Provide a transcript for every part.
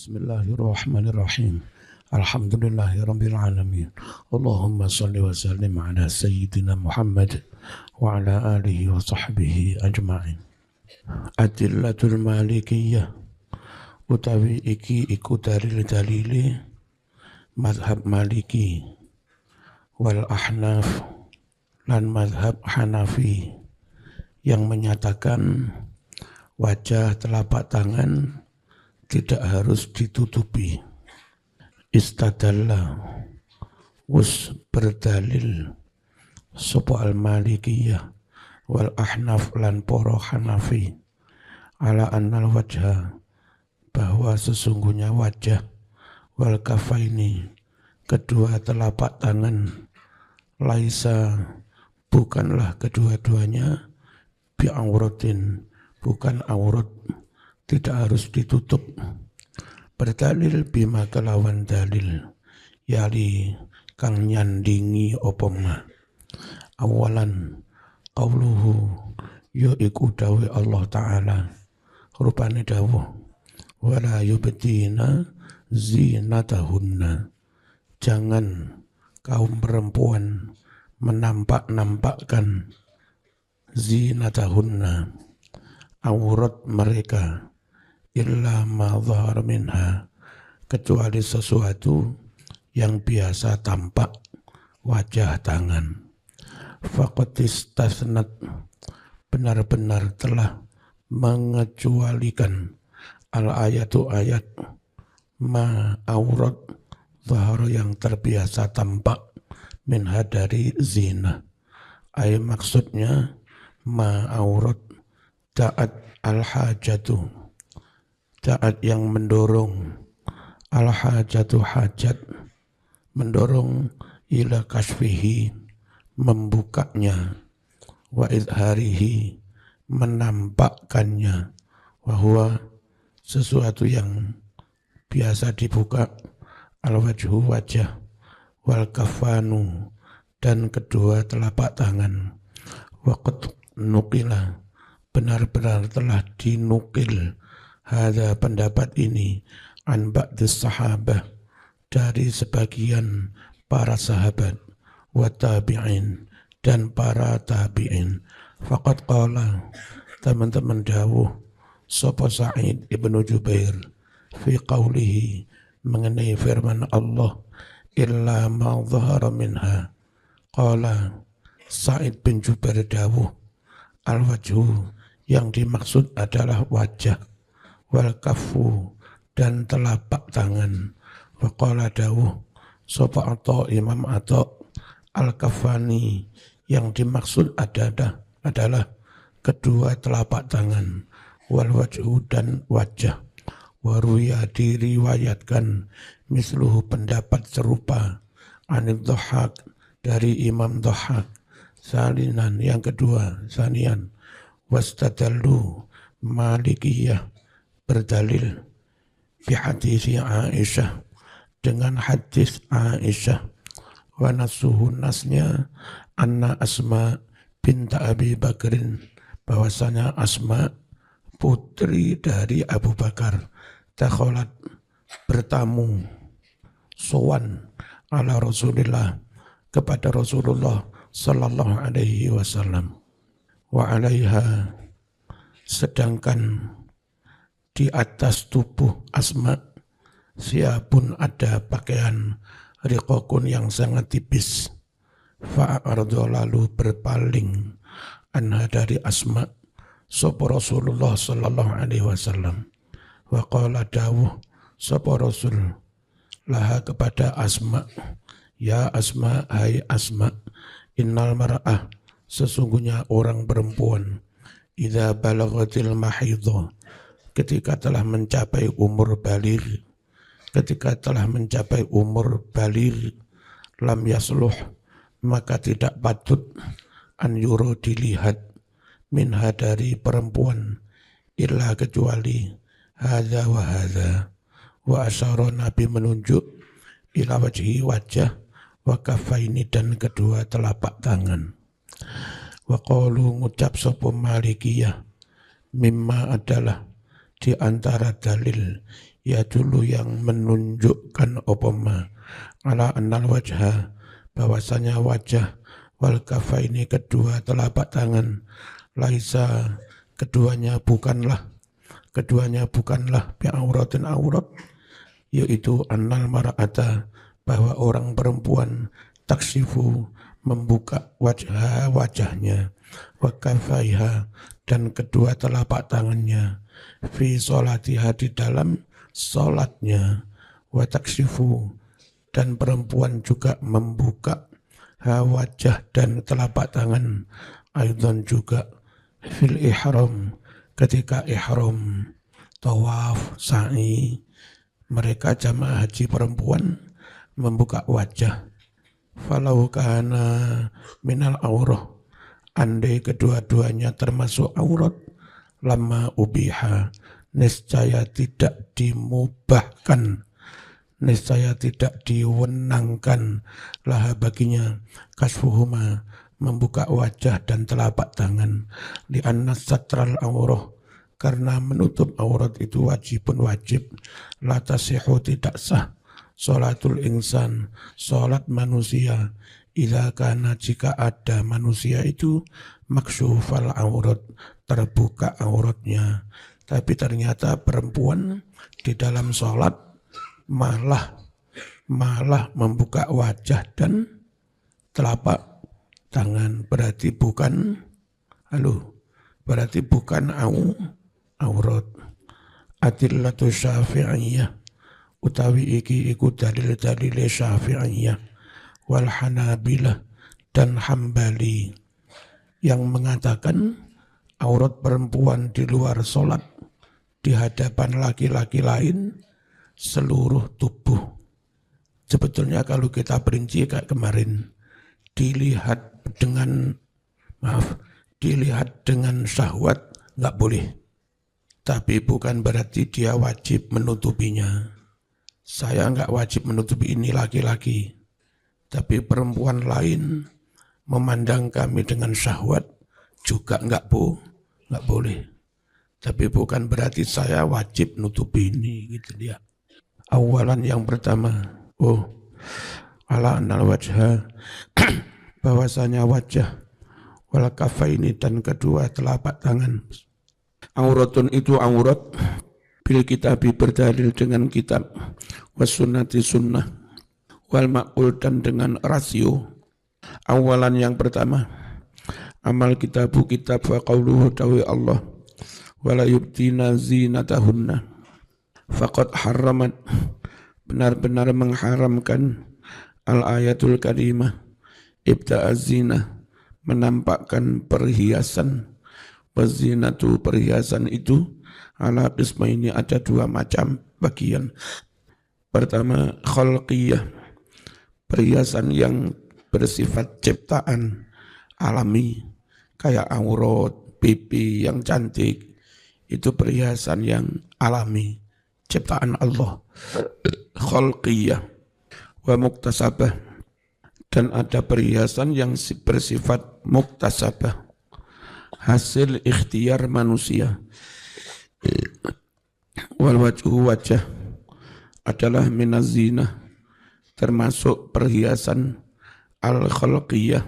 Bismillahirrahmanirrahim. Alhamdulillahirabbil alamin. Allahumma shalli wa sallim ala sayyidina Muhammad wa ala alihi wa sahbihi ajma'in. Adillatul Malikiyah utawi iki iku dalil-dalile mazhab Maliki wal Ahnaf lan mazhab Hanafi yang menyatakan wajah telapak tangan tidak harus ditutupi. Istadalla wus berdalil sapa al-Malikiyah wal Ahnaf lan para Hanafi ala annal wajha bahwa sesungguhnya wajah wal kafaini kedua telapak tangan laisa bukanlah kedua-duanya bi'auratin bukan aurat, tidak harus ditutup. Berdalil bima kelawan dalil yali kang nyandingi opoma. Awalan qauluhu yaiku dawe Allah Ta'ala rupane dawuh wala yubtina zinatahunna, jangan kaum perempuan menampak-nampakkan zinatahunna aurat mereka illa ma dhahar minha, kecuali sesuatu yang biasa tampak wajah tangan. Faqad istasnat, benar-benar telah mengecualikan al-ayatu ayat ma aurat dhahar yang terbiasa tampak minha dari zina. Ay maksudnya ma aurat ta'at al-hajatu, ta'at yang mendorong, al-hajatu hajat, mendorong ila kasfihi, membukanya, wa izharihi, menampakkannya, bahwa sesuatu yang biasa dibuka, al-wajhu wajah, wal kafanu, dan kedua telapak tangan, waqad nuqila, benar-benar telah dinukil hadza pendapat ini an ba'dis sahabah, dari sebagian para sahabat, wa tabi'in, dan para tabi'in. Faqad qala, teman-teman dawuh sapa Sa'id ibnu Jubair fi qawlihi, mengenai firman Allah illa ma dhahara minha. Qala Sa'id bin Jubair dawuh al-wajhu, yang dimaksud adalah wajah, wal kafu, dan telapak tangan. Wa qala dawuh sapa Atha, Imam Atha, al-kafani, yang dimaksud adalah kedua telapak tangan, wal wajhu, dan wajah. Wa ruya, diriwayatkan misluhu, pendapat serupa, anid Dhahhak, dari Imam Dhahhak. Salinan, yang kedua, sanian, wastadallu Malikiyah berdalil bi hadis Aisyah, dengan hadis Aisyah, wa nasuhu, nasnya anna Asma binta Abi Bakrin, bahwasanya Asma putri dari Abu Bakar, takholat, bertamu, sowan ala Rasulillah, kepada Rasulullah sallallahu alaihi wasallam, wa alaiha, sedangkan di atas tubuh Asma siapun ada pakaian riqaqun yang sangat tipis. Fa'ardo, lalu berpaling anha, dari Asma sapa Rasulullah sallallahu alaihi wasallam. Wa qala dawuh sapa Rasul laha, kepada Asma, ya Asma, hai Asma, innal mar'ah, sesungguhnya orang perempuan, idza balaghatil mahidha, ketika telah mencapai umur baligh, lam yasluh, maka tidak patut an yuro, dilihat, minha, dari perempuan, illa, kecuali hadza wa hadza, wa asyara, Nabi menunjuk, ila wajhi, wajah, wa kafaini, dan kedua telapak tangan. Wa qalu, ngucap sapa Malikiyah, mimma, adalah di antara dalil ya dulu yang menunjukkan opoma ala annal wajha bahwasanya wajah wal kafaini kedua telapak tangan laisa keduanya bukanlah bi'auratin aurat, yaitu annal mar'ata bahwa orang perempuan taksifu membuka wajahnya wa kafaiha dan kedua telapak tangannya fi sholatiha di dalam sholatnya wa taksifu dan perempuan juga membuka wajah dan telapak tangan aidan juga fil ihram ketika ihram tawaf sa'i mereka jamaah haji perempuan membuka wajah falau kana minal aurah andai kedua-duanya termasuk aurat lama ubiha niscaya tidak dimubahkan niscaya tidak diwenangkan laha baginya kasfuhuma membuka wajah dan telapak tangan li'anna satral aurah karena menutup aurat itu wajibun wajib la tasihu tidak sah sholatul insan sholat manusia idza kana jika ada manusia itu maksyufal aurat terbuka auratnya tapi ternyata perempuan di dalam sholat malah membuka wajah dan telapak tangan berarti bukan aurat. Adillatu syafi'iyah utawi iki iku dalil-dalil syafi'iyah wal hanabilah dan hambali yang mengatakan aurat perempuan di luar sholat di hadapan laki-laki lain seluruh tubuh. Sebetulnya kalau kita perinci kayak kemarin dilihat dengan syahwat nggak boleh. Tapi bukan berarti dia wajib menutupinya. Saya nggak wajib menutupi ini laki-laki. Tapi perempuan lain memandang kami dengan syahwat juga nggak boleh. Tapi bukan berarti saya wajib nutupi ini gitu dia. Awalan yang pertama, ala anal wajha bahwasanya wajah wal kafaini dan kedua telapak tangan auratun itu aurat bil kitabi berdalil dengan kitab was sunnati sunnah wal ma'ul dan dengan rasio. Awalan yang pertama amal kitabu kitab wa qauluhu tawi Allah wala yubtina zinatahunna faqad haramat benar-benar mengharamkan al-ayatul karimah ibta'az zina menampakkan perhiasan wazinatu perhiasan itu ala qismaini ada dua macam bagian. Pertama khalqiyah perhiasan yang bersifat ciptaan alami kayak aurat, pipi yang cantik itu perhiasan yang alami ciptaan Allah khalqiyah wa muktasabah dan ada perhiasan yang bersifat muktasabah hasil ikhtiar manusia. Wal wajhu wajah adalah minaz zina termasuk perhiasan al-khalqiyah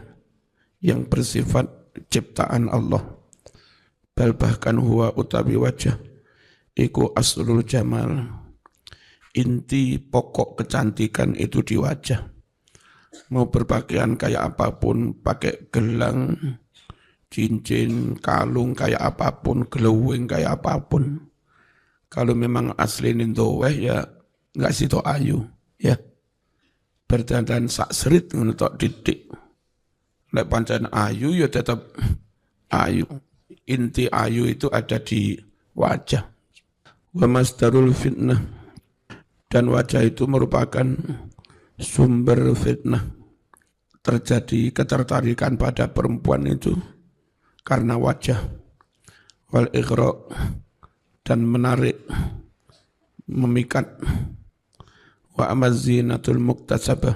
yang bersifat ciptaan Allah. Bal bahkan huwa utawi wajah iku aslul jamal inti pokok kecantikan itu di wajah. Mau berpakaian kayak apapun, pakai gelang, cincin, kalung kayak apapun, glowing kayak apapun. Kalau memang asli nindoweh ya nggak situ ayu, ya. Berdandan sak serit untuk didik. Lek pancen ayu ya tetap ayu. Inti ayu itu ada di wajah. Wa masdarul fitnah dan wajah itu merupakan sumber fitnah. Terjadi ketertarikan pada perempuan itu karena wajah. Wal ighra dan menarik, memikat. Wa amazinatul muktasabah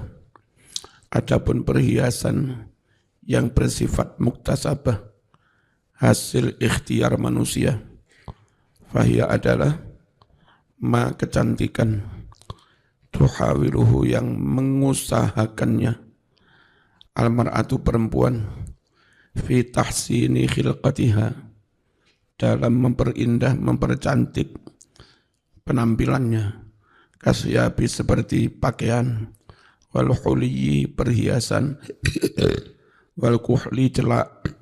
adapun perhiasan yang bersifat muktasabah hasil ikhtiar manusia. Fahia adalah ma kecantikan, tuhawiluhu yang mengusahakannya, almar'atu perempuan, fi tahsini khilqatiha, dalam memperindah, mempercantik penampilannya, kasyabi seperti pakaian, wal huliyi perhiasan, wal kuhli celak,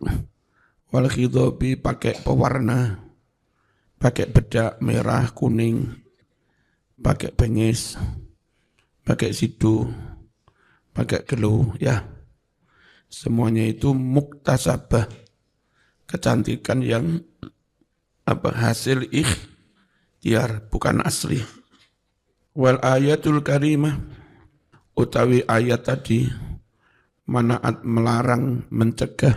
wal khidobi pakai pewarna, pakai bedak merah, kuning, pakai pengis, pakai sidu, pakai gelu, ya. Semuanya itu muktasabah, kecantikan yang hasil ikhtiar, bukan asli. Wal ayatul karimah, utawi ayat tadi, manaat melarang, mencegah,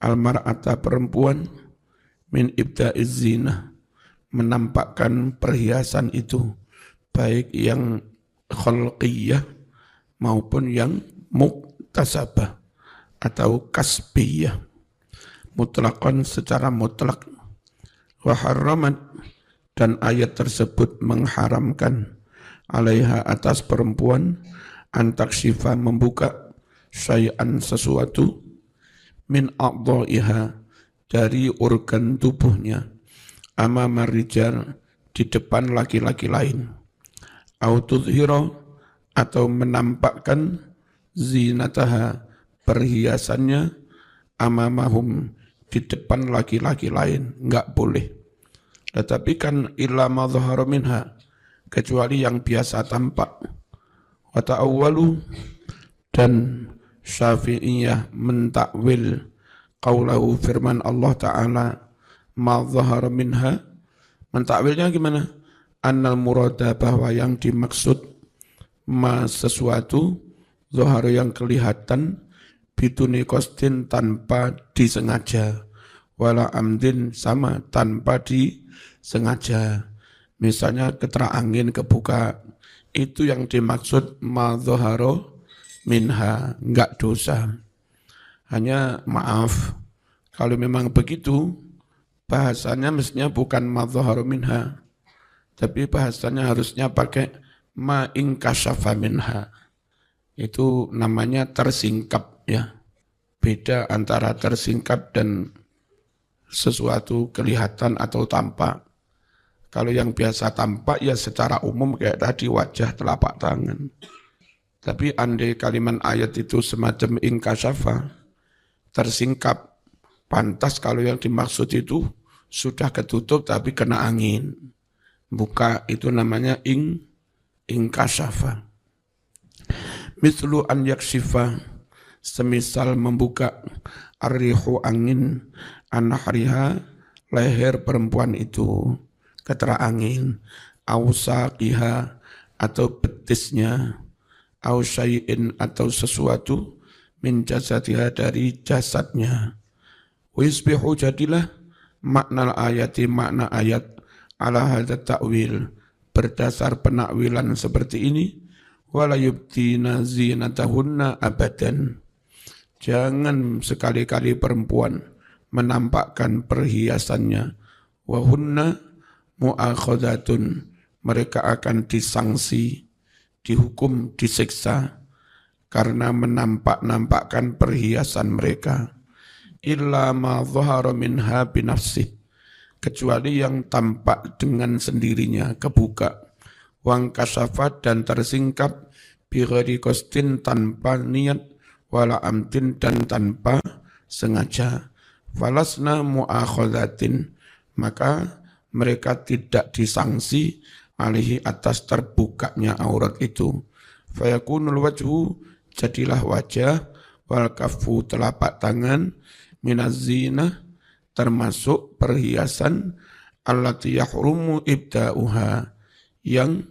almar'ata perempuan, min ibda'iz zinah, menampakkan perhiasan itu, baik yang khalqiyah maupun yang muktasabah atau kasbiyah, mutlaqan secara mutlak. Wa harramat, dan ayat tersebut mengharamkan, alaiha atas perempuan, antakshifa membuka, syai'an sesuatu, min a'dha'iha dari organ tubuhnya, amama rijal di depan laki-laki lain, au tudhira atau menampakkan, zinataha perhiasannya, amamahum di depan laki-laki lain, enggak boleh. Tetapi kan illa ma dhahara minha, kecuali yang biasa tampak. Wa ta'awwalu, dan Syafi'iyah mentakwil qaulahu firman Allah Ta'ala, ma dhahara minha, mentakwilnya gimana? Annal murada, bahwa yang dimaksud ma sesuatu, dhahara yang kelihatan, biduni qasdin tanpa disengaja, wala amdin sama tanpa disengaja. Misalnya ketera angin kebuka, itu yang dimaksud ma dhahara minha, enggak dosa. Hanya maaf, kalau memang begitu, bahasanya mestinya bukan ma dhahara minha, tapi bahasanya harusnya pakai ma inkashafa minha. Itu namanya tersingkap, ya. Beda antara tersingkap dan sesuatu kelihatan atau tampak. Kalau yang biasa tampak ya secara umum kayak tadi wajah, telapak tangan. Tapi andai kalimat ayat itu semacam inkashafa, tersingkap, pantas kalau yang dimaksud itu sudah ketutup tapi kena angin. Buka itu namanya inkashafa. Mithlu an yakshifa, semisal membuka, arrihu angin, anahriha leher perempuan itu, ketera angin, awsaqiha atau betisnya, aw syai'in atau sesuatu, min jasadiha dari jasadnya. Wisbihu jadilah makna ayati, makna ayat, ala hadza ta'wil, berdasar penakwilan seperti ini, wala yubtina zinatahunna abadan, jangan sekali-kali perempuan menampakkan perhiasannya, wahunna mu'akhadatun, mereka akan disangsi, dihukum, disiksa karena menampakkan perhiasan mereka. Illa ma dhahara minha binafsih, kecuali yang tampak dengan sendirinya, kebuka, wang kasafat dan tersingkap, bighairi qasdin tanpa niat, wala amtin dan tanpa sengaja, falasna mu'akhadatin, maka mereka tidak disangsi alihi atas terbukanya aurat itu. Fayakunul wajhu, jadilah wajah, wal kafu telapak tangan, minaz zinah termasuk perhiasan, allati yahrumu ibda'uha yang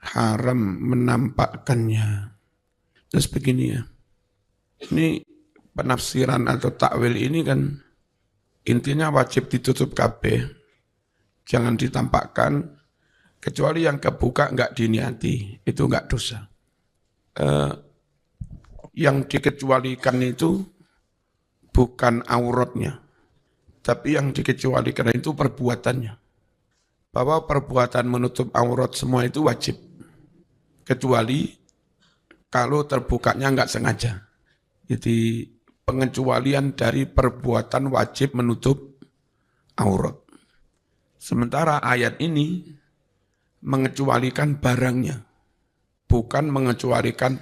haram menampakkannya. Terus begini ya, ini penafsiran atau takwil ini kan intinya wajib ditutup kabeh, jangan ditampakkan, kecuali yang kebuka enggak diniati, itu enggak dosa. Yang dikecualikan itu bukan auratnya, tapi yang dikecualikan itu perbuatannya. bahwa perbuatan menutup aurat semua itu wajib. Kecuali kalau terbukanya enggak sengaja. Jadi pengecualian dari perbuatan wajib menutup aurat. Sementara ayat ini mengecualikan barangnya, bukan mengecualikan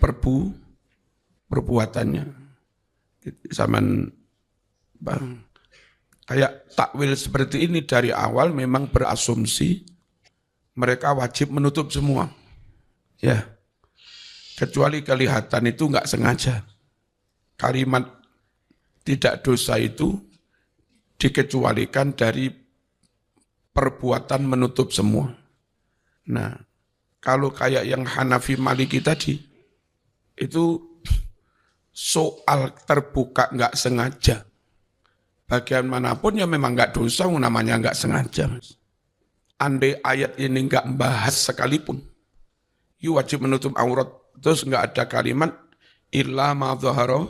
perbuatannya. Zaman bang, kayak takwil seperti ini dari awal memang berasumsi mereka wajib menutup semua. Ya, kecuali kelihatan itu enggak sengaja. Kalimat tidak dosa itu dikecualikan dari perbuatan menutup semua. Nah, kalau kayak yang Hanafi Maliki tadi, itu soal terbuka enggak sengaja. Bagian manapun ya memang enggak dosa, namanya enggak sengaja. Andai ayat ini enggak membahas sekalipun, wajib menutup aurat, terus enggak ada kalimat illa ma dhahara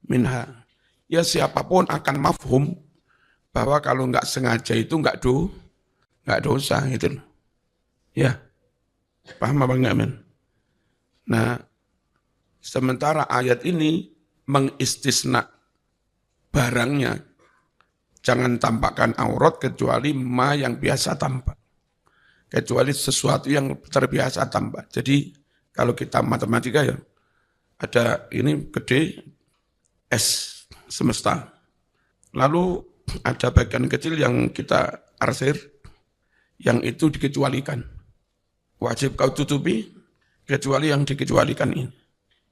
minha. Ya siapapun akan mafhum bahwa kalau enggak sengaja itu enggak dosa gitu. Ya, paham apa enggak, men? Nah, sementara ayat ini mengistisna barangnya, jangan tampakkan aurat kecuali ma yang biasa tampak. Kecuali sesuatu yang terbiasa tampak. Jadi kalau kita matematika ya, ada ini gede S semesta. Lalu ada bagian kecil yang kita arsir, yang itu dikecualikan. Wajib kau tutupi, kecuali yang dikecualikan ini.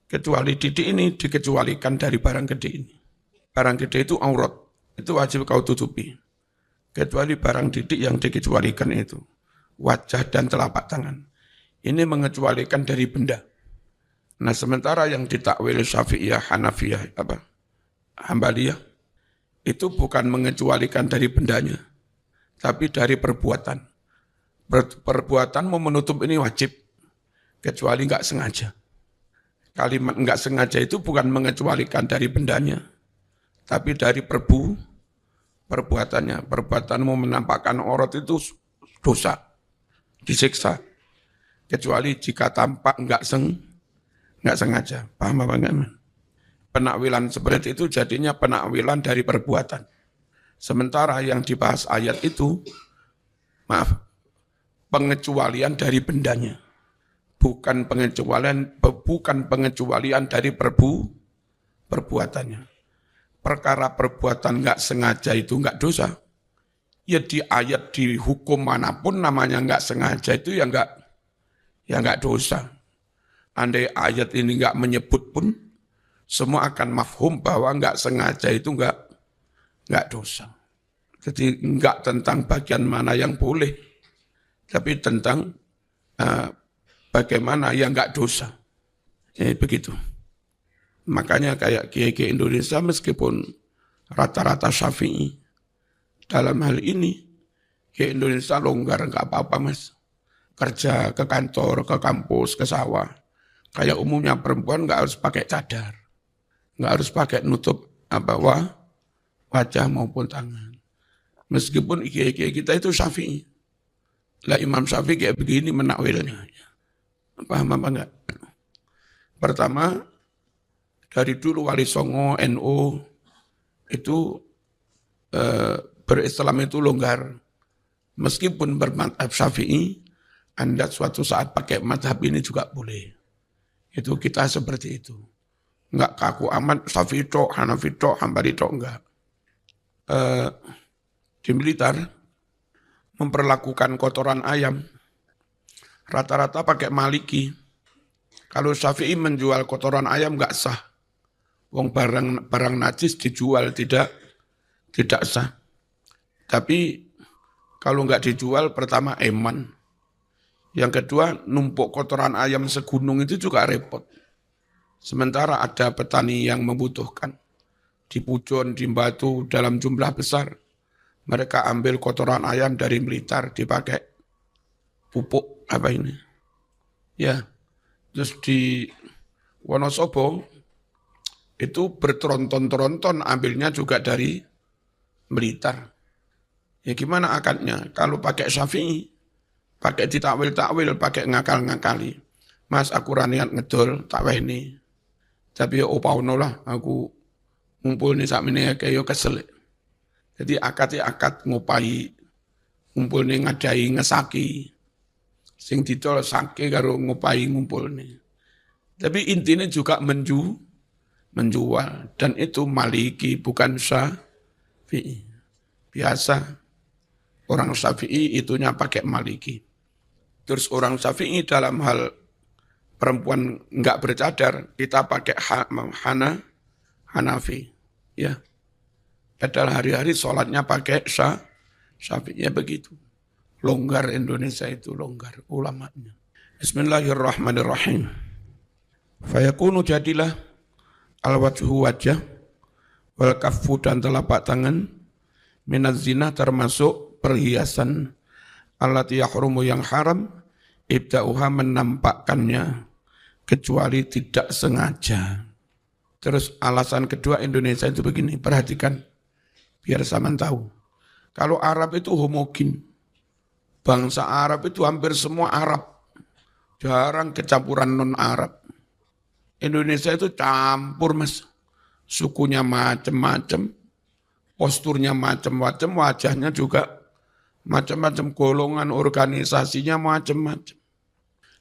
Kecuali titik ini dikecualikan dari barang gede ini. Barang gede itu aurat, itu wajib kau tutupi. Kecuali barang titik yang dikecualikan itu. Wajah dan telapak tangan. Ini mengecualikan dari benda. Nah sementara yang ditakwil Syafi'iyah, Hanafiyah, Hambaliyah, itu bukan mengecualikan dari bendanya, tapi dari perbuatan. Perbuatan mau menutup ini wajib, kecuali enggak sengaja. Kalimat enggak sengaja itu bukan mengecualikan dari bendanya, tapi dari perbuatannya. Perbuatan mau menampakkan aurat itu dosa, disiksa. Kecuali jika tampak enggak sengaja. Paham apa enggak? Penakwilan seperti itu jadinya penakwilan dari perbuatan. Sementara yang dibahas ayat itu, pengecualian dari bendanya. Bukan pengecualian dari perbuatannya. Perkara perbuatan enggak sengaja itu enggak dosa. Ya di ayat di hukum manapun namanya enggak sengaja itu ya enggak dosa. Andai ayat ini enggak menyebut pun, semua akan mafhum bahwa enggak sengaja itu enggak dosa. Jadi enggak tentang bagian mana yang boleh, tapi tentang bagaimana yang enggak dosa. Jadi begitu. Makanya kayak kiai-kiai Indonesia meskipun rata-rata Syafi'i, dalam hal ini kiai Indonesia longgar enggak apa-apa mas. Kerja ke kantor, ke kampus, ke sawah. Kayak umumnya perempuan enggak harus pakai cadar. Enggak harus pakai nutup wajah maupun tangan. Meskipun kiai-kiai kita itu Syafi'i. Lah Imam Syafi'i kayak begini menakwilnya. Paham apa enggak? Pertama, dari dulu Wali Songo, NU, itu berislam itu longgar. Meskipun bermadhab Syafi'i, Anda suatu saat pakai madhab ini juga boleh. Itu kita seperti itu. Enggak kaku amat, Syafi'i tok, Hanafi tok, Hambali tok, enggak. Di Blitar, memperlakukan kotoran ayam, rata-rata pakai Maliki. Kalau Syafi'i menjual kotoran ayam enggak sah. Wong barang najis dijual tidak sah. Tapi kalau enggak dijual, pertama eman. Yang kedua, numpuk kotoran ayam segunung itu juga repot. Sementara ada petani yang membutuhkan. Di Pujon, di Batu, dalam jumlah besar. Mereka ambil kotoran ayam dari Blitar, dipakai pupuk, Ya, terus di Wonosobo, itu berteronton-teronton ambilnya juga dari Blitar. Ya gimana akadnya? Kalau pakai Syafi'i, pakai ditakwil-takwil, pakai ngakal-ngakali. Mas aku ra niat ngedol, tak wehni. Tapi ya opauno lah, aku ngumpul nih sakmene kayak kesel. Jadi akad ngupai, ngumpul nih ngadai ngesaki. Sing didol sake karo ngupai ngumpul nih. Tapi intinya juga menjual. Dan itu maliki bukan syafi'i. Biasa orang syafi'i itunya pakai maliki. Terus orang syafi'i dalam hal perempuan enggak bercadar, kita pakai Hanafi. Ya. Padahal hari-hari sholatnya pakai syafi'i begitu. Longgar Indonesia itu, longgar ulamanya. Bismillahirrahmanirrahim. Fayakunu jadilah al-wajhu wajah, wal kaffu dan telapak tangan, minaz zina termasuk perhiasan, allati yahrumu yang haram, ibda'uha menampakkannya, kecuali tidak sengaja. Terus alasan kedua Indonesia itu begini, perhatikan, biar zaman tahu. Kalau Arab itu homogen, bangsa Arab itu hampir semua Arab, jarang kecampuran non-Arab. Indonesia itu campur mas, sukunya macam-macam, posturnya macam-macam, wajahnya juga macam-macam, golongan organisasinya macam-macam.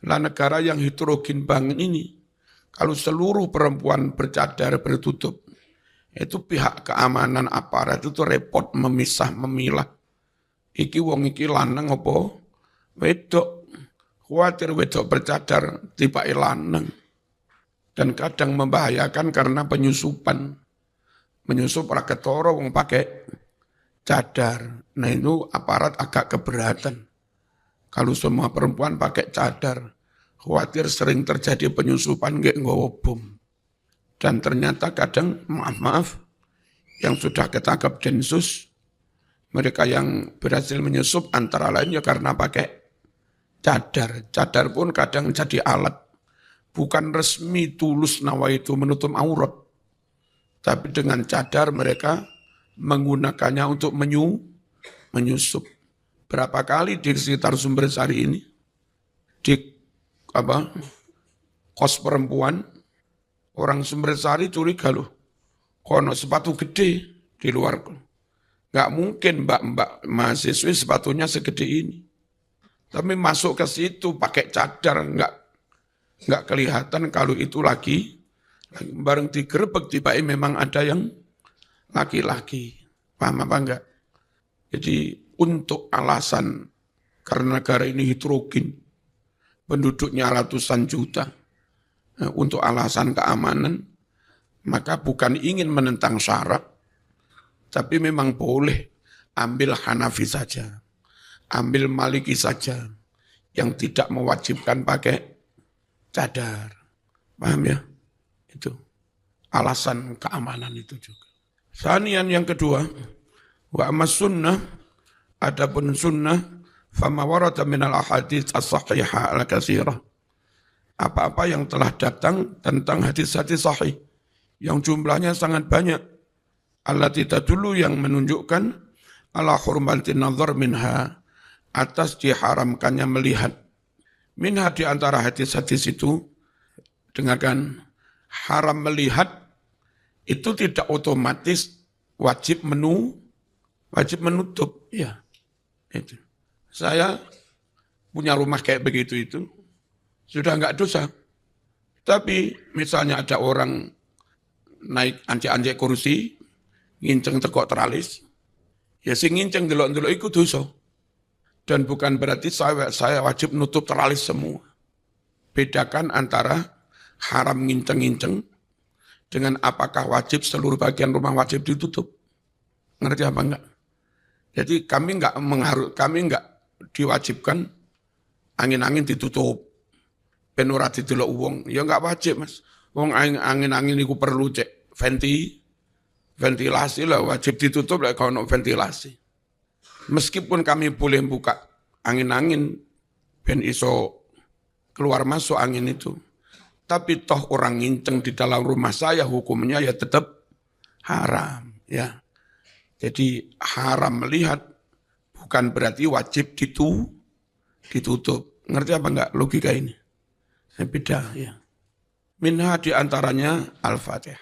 Lah negara yang heterogen banget ini, kalau seluruh perempuan bercadar bertutup, itu pihak keamanan aparat itu repot memisah, memilah. Iki wong iki lanang apa? Wedok. Khawatir wedok bercadar tiba lanang. Dan kadang membahayakan karena penyusupan. Menyusup raketoro wong pakai cadar. Nah itu aparat agak keberatan. Kalau semua perempuan pakai cadar, khawatir sering terjadi penyusupan nggak nggawa bom. Dan ternyata kadang maaf, yang sudah ketangkap Densus, mereka yang berhasil menyusup antara lain ya karena pakai cadar. Cadar pun kadang jadi alat. Bukan resmi tulus nawaitu menutup aurat. Tapi dengan cadar mereka menggunakannya untuk menyusup. Berapa kali di sekitar Sumbersari ini, di kos perempuan, orang Sumbersari curiga loh, kono sepatu gede di luar. Nggak mungkin mbak-mbak mahasiswi sepatunya segede ini. Tapi masuk ke situ pakai cadar, nggak kelihatan kalau itu lagi bareng digerebek tiba-tiba memang ada yang laki-laki. Paham apa enggak? Jadi untuk alasan karena negara ini heterogen, penduduknya ratusan juta, untuk alasan keamanan, maka bukan ingin menentang syarat, tapi memang boleh ambil Hanafi saja, ambil Maliki saja, yang tidak mewajibkan pakai cadar. Paham ya? Itu alasan keamanan itu juga. Sanian yang kedua, wa amas sunnah, adapun sunnah, fama warada minal ahadits as-sahihah al-katsirah. Apa-apa yang telah datang tentang hadis-hadis sahih, yang jumlahnya sangat banyak, allati tadullu yang menunjukkan ala hurmatin nazar minha, atas diharamkannya melihat. Minha di antara hadis-hadis itu, dengarkan, haram melihat itu tidak otomatis wajib menutup. Ya, itu. Saya punya rumah kayak begitu itu, sudah enggak dosa. Tapi misalnya ada orang naik anjek-anjek kursi, nginceng tekok teralis, ya sing nginceng delok-delok iku dosa. Dan bukan berarti saya wajib nutup teralis semua. Bedakan antara haram nginceng-nginceng dengan apakah wajib seluruh bagian rumah wajib ditutup. Ngerti apa enggak? Jadi kami enggak diwajibkan angin-angin ditutup. Ben ora didelok wong, ya enggak wajib, Mas. Wong angin-angin iku perlu cek ventilasi lah, wajib ditutup lah kalau ventilasi. Meskipun kami boleh buka angin-angin, ben iso keluar masuk angin itu. Tapi toh orang nginceng di dalam rumah saya, hukumnya ya tetap haram. Ya. Jadi haram melihat bukan berarti wajib ditutup. Ngerti apa enggak logika ini? Beda ya. Minha diantaranya Al-Fatihah.